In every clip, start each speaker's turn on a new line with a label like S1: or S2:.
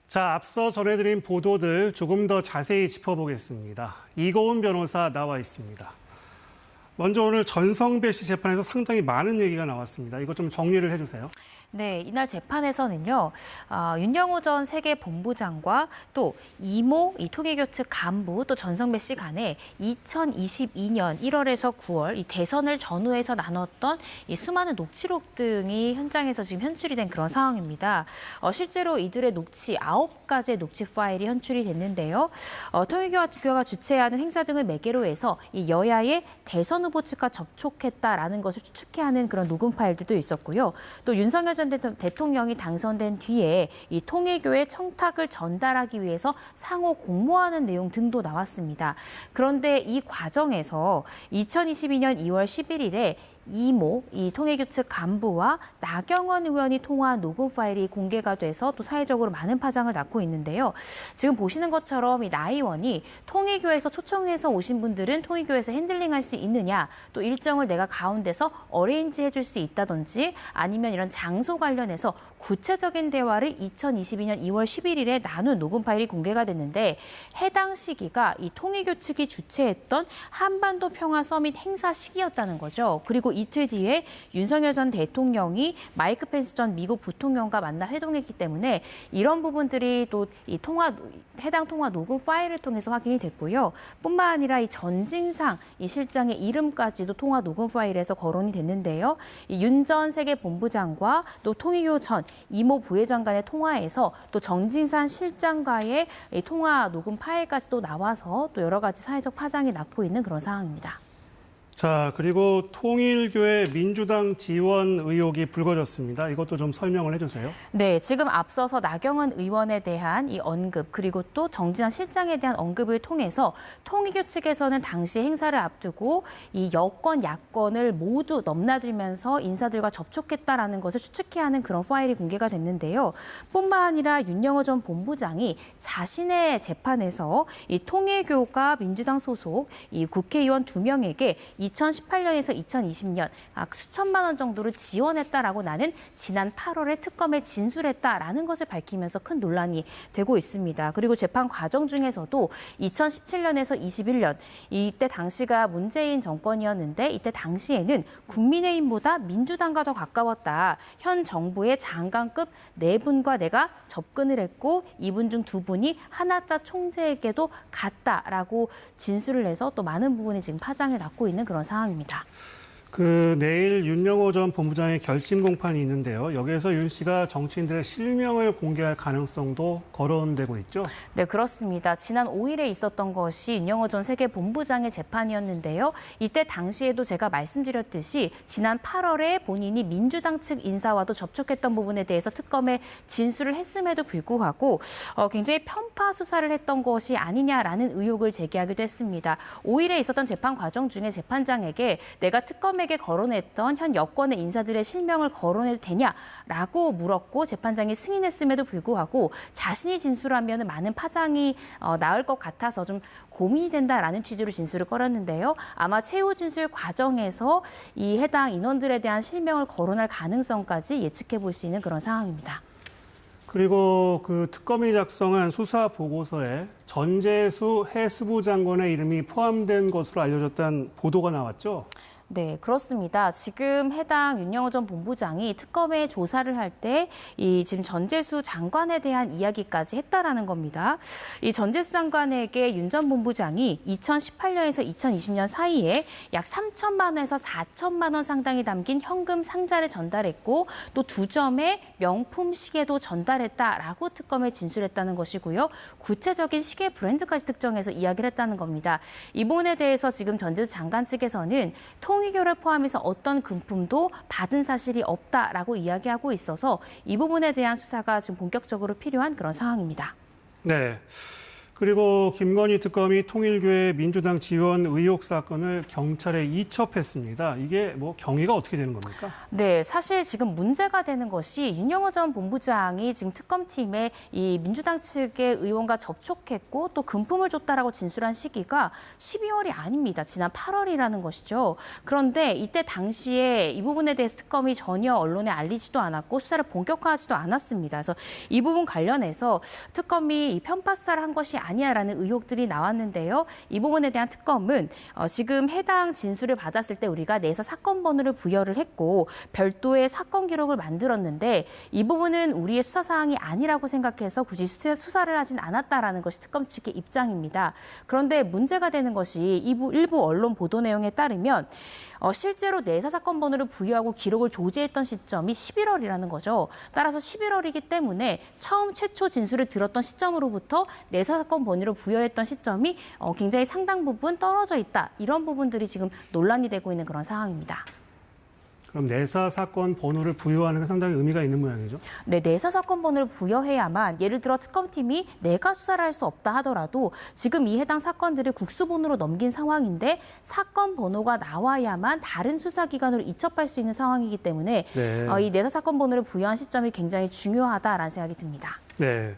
S1: 자, 앞서 전해드린 보도들 조금 더 자세히 짚어보겠습니다. 이고은 변호사 나와 있습니다. 먼저 오늘 전성배 씨 재판에서 상당히 많은 얘기가 나왔습니다. 이거 좀 정리를 해주세요.
S2: 네, 이날 재판에서는요, 윤영호 전 세계본부장과 또 이모 이 통일교 측 간부 또 전성배 씨 간에 2022년 1월에서 9월 이 대선을 전후해서 나눴던 이 수많은 녹취록 등이 현장에서 지금 현출이 된 그런 상황입니다. 실제로 이들의 녹취 9가지의 녹취 파일이 현출이 됐는데요. 통일교가 주최하는 행사 등을 매개로 해서 이 여야의 대선 후보 측과 접촉했다라는 것을 추측해 하는 그런 녹음 파일들도 있었고요. 또 윤석열 전 대통령이 당선된 뒤에 이 통일교의 청탁을 전달하기 위해서 상호 공모하는 내용 등도 나왔습니다. 그런데 이 과정에서 2022년 2월 11일에 이모 이 통일교 측 간부와 나경원 의원이 통화한 녹음 파일이 공개가 돼서 또 사회적으로 많은 파장을 낳고 있는데요. 지금 보시는 것처럼 이 나 의원이 통일교에서 초청해서 오신 분들은 통일교에서 핸들링할 수 있느냐, 또 일정을 내가 가운데서 어레인지 해줄 수 있다든지 아니면 이런 장소 관련해서 구체적인 대화를 2022년 2월 11일에 나눈 녹음 파일이 공개가 됐는데 해당 시기가 이 통일교 측이 주최했던 한반도 평화 서밋 행사 시기였다는 거죠. 그리고 이틀 뒤에 윤석열 전 대통령이 마이크 펜스 전 미국 부통령과 만나 회동했기 때문에 이런 부분들이 또 이 해당 통화 녹음 파일을 통해서 확인이 됐고요. 뿐만 아니라 이 전진상 이 실장의 이름까지도 통화 녹음 파일에서 거론이 됐는데요. 윤 전 세계본부장과 또 통일교 전 이모 부회장 간의 통화에서 또 정진산 실장과의 이 통화 녹음 파일까지도 나와서 또 여러 가지 사회적 파장이 낳고 있는 그런 상황입니다.
S1: 자, 그리고 통일교의 민주당 지원 의혹이 불거졌습니다. 이것도 좀 설명을 해주세요.
S2: 네, 지금 앞서서 나경원 의원에 대한 이 언급 그리고 또 정진환 실장에 대한 언급을 통해서 통일교 측에서는 당시 행사를 앞두고 이 여권, 야권을 모두 넘나들면서 인사들과 접촉했다라는 것을 추측해 하는 그런 파일이 공개가 됐는데요. 뿐만 아니라 윤영호 전 본부장이 자신의 재판에서 이 통일교가 민주당 소속 이 국회의원 2명에게 2018년에서 2020년 수천만 원 정도를 지원했다라고 나는 지난 8월에 특검에 진술했다라는 것을 밝히면서 큰 논란이 되고 있습니다. 그리고 재판 과정 중에서도 2017년에서 21년 이때 당시가 문재인 정권이었는데 이때 당시에는 국민의힘보다 민주당과 더 가까웠다. 현 정부의 장관급 4분과 내가 접근을 했고 이분 중 2분이 하나자 총재에게도 갔다라고 진술을 해서 또 많은 부분이 지금 파장을 낳고 있는 그런 상황입니다.
S1: 내일 윤영호 전 본부장의 결심 공판이 있는데요. 여기에서 윤 씨가 정치인들의 실명을 공개할 가능성도 거론되고 있죠?
S2: 네, 그렇습니다. 지난 5일에 있었던 것이 윤영호 전 세계본부장의 재판이었는데요. 이때 당시에도 제가 말씀드렸듯이 지난 8월에 본인이 민주당 측 인사와도 접촉했던 부분에 대해서 특검에 진술을 했음에도 불구하고 굉장히 편파 수사를 했던 것이 아니냐라는 의혹을 제기하기도 했습니다. 5일에 있었던 재판 과정 중에 재판장에게 내가 특검에게 거론했던 현 여권의 인사들의 실명을 거론해도 되냐라고 물었고 재판장이 승인했음에도 불구하고 자신이 진술하면 많은 파장이 나을 것 같아서 좀 고민이 된다라는 취지로 진술을 꺼렸는데요. 아마 최후 진술 과정에서 이 해당 인원들에 대한 실명을 거론할 가능성까지 예측해 볼 수 있는 그런 상황입니다.
S1: 그리고 그 특검이 작성한 수사 보고서에 전재수 해수부 장관의 이름이 포함된 것으로 알려졌다는 보도가 나왔죠?
S2: 네, 그렇습니다. 지금 해당 윤영호 전 본부장이 특검에 조사를 할 때 이 지금 전재수 장관에 대한 이야기까지 했다라는 겁니다. 이 전재수 장관에게 윤 전 본부장이 2018년에서 2020년 사이에 약 3천만 원에서 4천만 원 상당이 담긴 현금 상자를 전달했고 또 2점의 명품 시계도 전달했다라고 특검에 진술했다는 것이고요. 구체적인 시계 브랜드까지 특정해서 이야기를 했다는 겁니다. 이 부분에 대해서 지금 전재수 장관 측에서는 통일교를 포함해서 어떤 금품도 받은 사실이 없다라고 이야기하고 있어서 이 부분에 대한 수사가 지금 본격적으로 필요한 그런 상황입니다.
S1: 네. 그리고 김건희 특검이 통일교의 민주당 지원 의혹 사건을 경찰에 이첩했습니다. 이게 뭐 경위가 어떻게 되는 겁니까?
S2: 네, 사실 지금 문제가 되는 것이 윤영호 전 본부장이 지금 특검팀에 이 민주당 측의 의원과 접촉했고 또 금품을 줬다라고 진술한 시기가 12월이 아닙니다. 지난 8월이라는 것이죠. 그런데 이때 당시에 이 부분에 대해서 특검이 전혀 언론에 알리지도 않았고 수사를 본격화하지도 않았습니다. 그래서 이 부분 관련해서 특검이 이 편파 수사를 한 것이 아니야라는 의혹들이 나왔는데요. 이 부분에 대한 특검은 지금 해당 진술을 받았을 때 우리가 내사 사건 번호를 부여를 했고 별도의 사건 기록을 만들었는데 이 부분은 우리의 수사 사항이 아니라고 생각해서 굳이 수사를 하진 않았다라는 것이 특검 측의 입장입니다. 그런데 문제가 되는 것이 일부 언론 보도 내용에 따르면 실제로 내사 사건 번호를 부여하고 기록을 조제했던 시점이 11월이라는 거죠. 따라서 11월이기 때문에 최초 진술을 들었던 시점으로부터 내사 사건 번호를 부여했던 시점이 굉장히 상당 부분 떨어져 있다. 이런 부분들이 지금 논란이 되고 있는 그런 상황입니다.
S1: 그럼 내사 사건 번호를 부여하는 게 상당히 의미가 있는 모양이죠?
S2: 네, 내사 사건 번호를 부여해야만 예를 들어 특검팀이 내가 수사를 할 수 없다 하더라도 지금 이 해당 사건들을 국수본으로 넘긴 상황인데 사건 번호가 나와야만 다른 수사기관으로 이첩할 수 있는 상황이기 때문에
S1: 네.
S2: 이 내사 사건 번호를 부여한 시점이 굉장히 중요하다라는 생각이 듭니다.
S1: 네.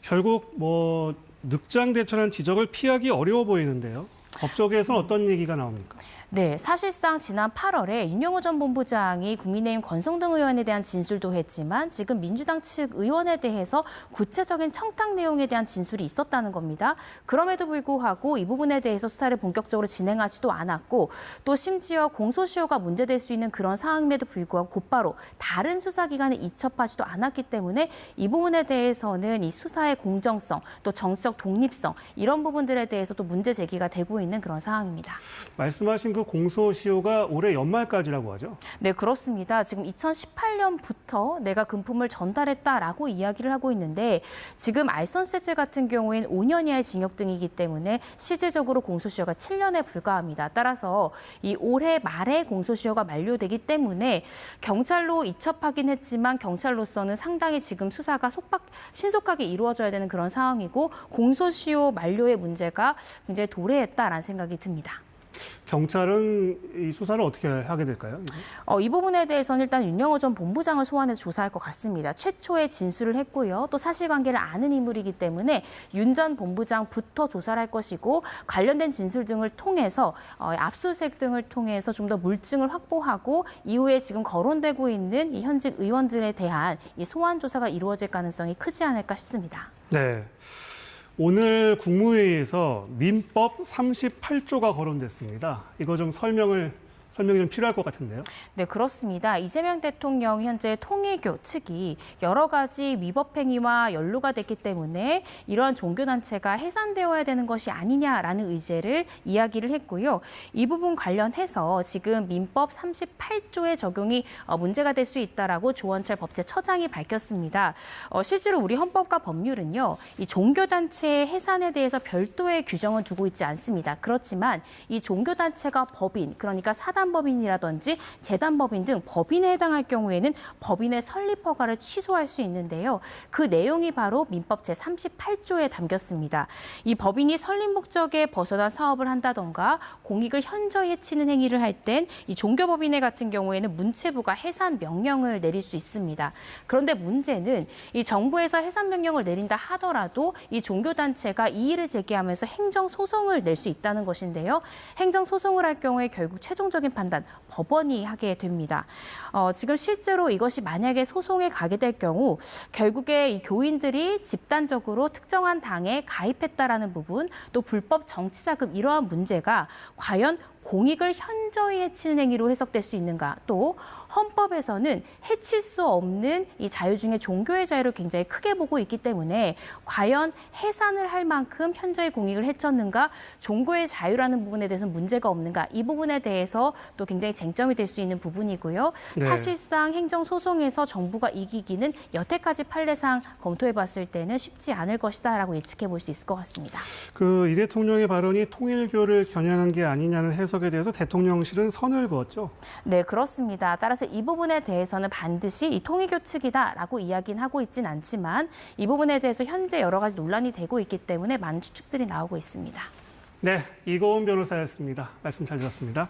S1: 결국 뭐 늑장대처럼 지적을 피하기 어려워 보이는데요. 법조계에서는 어떤 얘기가 나옵니까?
S2: 네, 사실상 지난 8월에 윤영호 전 본부장이 국민의힘 권성동 의원에 대한 진술도 했지만 지금 민주당 측 의원에 대해서 구체적인 청탁 내용에 대한 진술이 있었다는 겁니다. 그럼에도 불구하고 이 부분에 대해서 수사를 본격적으로 진행하지도 않았고 또 심지어 공소시효가 문제될 수 있는 그런 상황임에도 불구하고 곧바로 다른 수사기관에 이첩하지도 않았기 때문에 이 부분에 대해서는 이 수사의 공정성 또 정치적 독립성 이런 부분들에 대해서도 문제 제기가 되고 있는 그런 상황입니다.
S1: 말씀하신 그 공소시효가 올해 연말까지라고 하죠?
S2: 네, 그렇습니다. 지금 2018년부터 내가 금품을 전달했다라고 이야기를 하고 있는데 지금 알선세제 같은 경우에는 5년 이하의 징역 등이기 때문에 실질적으로 공소시효가 7년에 불과합니다. 따라서 이 올해 말에 공소시효가 만료되기 때문에 경찰로 이첩하긴 했지만 경찰로서는 상당히 지금 수사가 신속하게 이루어져야 되는 그런 상황이고 공소시효 만료의 문제가 굉장히 도래했다라는 생각이 듭니다.
S1: 경찰은 이 수사를 어떻게 하게 될까요?
S2: 이 부분에 대해서는 일단 윤영호 전 본부장을 소환해서 조사할 것 같습니다. 최초의 진술을 했고요. 또 사실관계를 아는 인물이기 때문에 윤 전 본부장부터 조사를 할 것이고 관련된 진술 등을 통해서 압수수색 등을 통해서 좀 더 물증을 확보하고 이후에 지금 거론되고 있는 이 현직 의원들에 대한 이 소환 조사가 이루어질 가능성이 크지 않을까 싶습니다.
S1: 네. 오늘 국무회의에서 민법 38조가 거론됐습니다. 이거 좀 설명이 좀 필요할 것 같은데요.
S2: 네, 그렇습니다. 이재명 대통령 현재 통일교 측이 여러 가지 위법 행위와 연루가 됐기 때문에 이러한 종교단체가 해산되어야 되는 것이 아니냐라는 의제를 이야기를 했고요. 이 부분 관련해서 지금 민법 38조의 적용이 문제가 될 수 있다라고 조원철 법제처장이 밝혔습니다. 실제로 우리 헌법과 법률은요, 이 종교단체의 해산에 대해서 별도의 규정은 두고 있지 않습니다. 그렇지만 이 종교단체가 법인, 그러니까 사단법인이라든지 재단법인 등 법인에 해당할 경우에는 법인의 설립 허가를 취소할 수 있는데요. 그 내용이 바로 민법 제38조에 담겼습니다. 이 법인이 설립 목적에 벗어난 사업을 한다던가 공익을 현저히 해치는 행위를 할 땐 이 종교법인회 같은 경우에는 문체부가 해산 명령을 내릴 수 있습니다. 그런데 문제는 이 정부에서 해산 명령을 내린다 하더라도 이 종교단체가 이의를 제기하면서 행정소송을 낼 수 있다는 것인데요. 행정소송을 할 경우에 결국 최종적인 판단 법원이 하게 됩니다. 지금 실제로 이것이 만약에 소송에 가게 될 경우 결국에 이 교인들이 집단적으로 특정한 당에 가입했다라는 부분 또 불법 정치자금 이러한 문제가 과연 공익을 현저히 해치는 행위로 해석될 수 있는가 또 헌법에서는 해칠 수 없는 이 자유 중에 종교의 자유를 굉장히 크게 보고 있기 때문에 과연 해산을 할 만큼 현저히 공익을 해쳤는가 종교의 자유라는 부분에 대해서는 문제가 없는가 이 부분에 대해서 또 굉장히 쟁점이 될 수 있는 부분이고요.
S1: 네.
S2: 사실상 행정소송에서 정부가 이기기는 여태까지 판례상 검토해봤을 때는 쉽지 않을 것이다라고 예측해 볼 수 있을 것 같습니다.
S1: 이 대통령의 발언이 통일교를 겨냥한 게 아니냐는 해석 해석에 대해서 대통령실은 선을 그었죠.
S2: 네, 그렇습니다. 따라서 이 부분에 대해서는 반드시 이 통일교측이다라고 이야기는 하고 있진 않지만 이 부분에 대해서 현재 여러 가지 논란이 되고 있기 때문에 많은 추측들이 나오고 있습니다.
S1: 네, 이고은 변호사였습니다. 말씀 잘 들었습니다.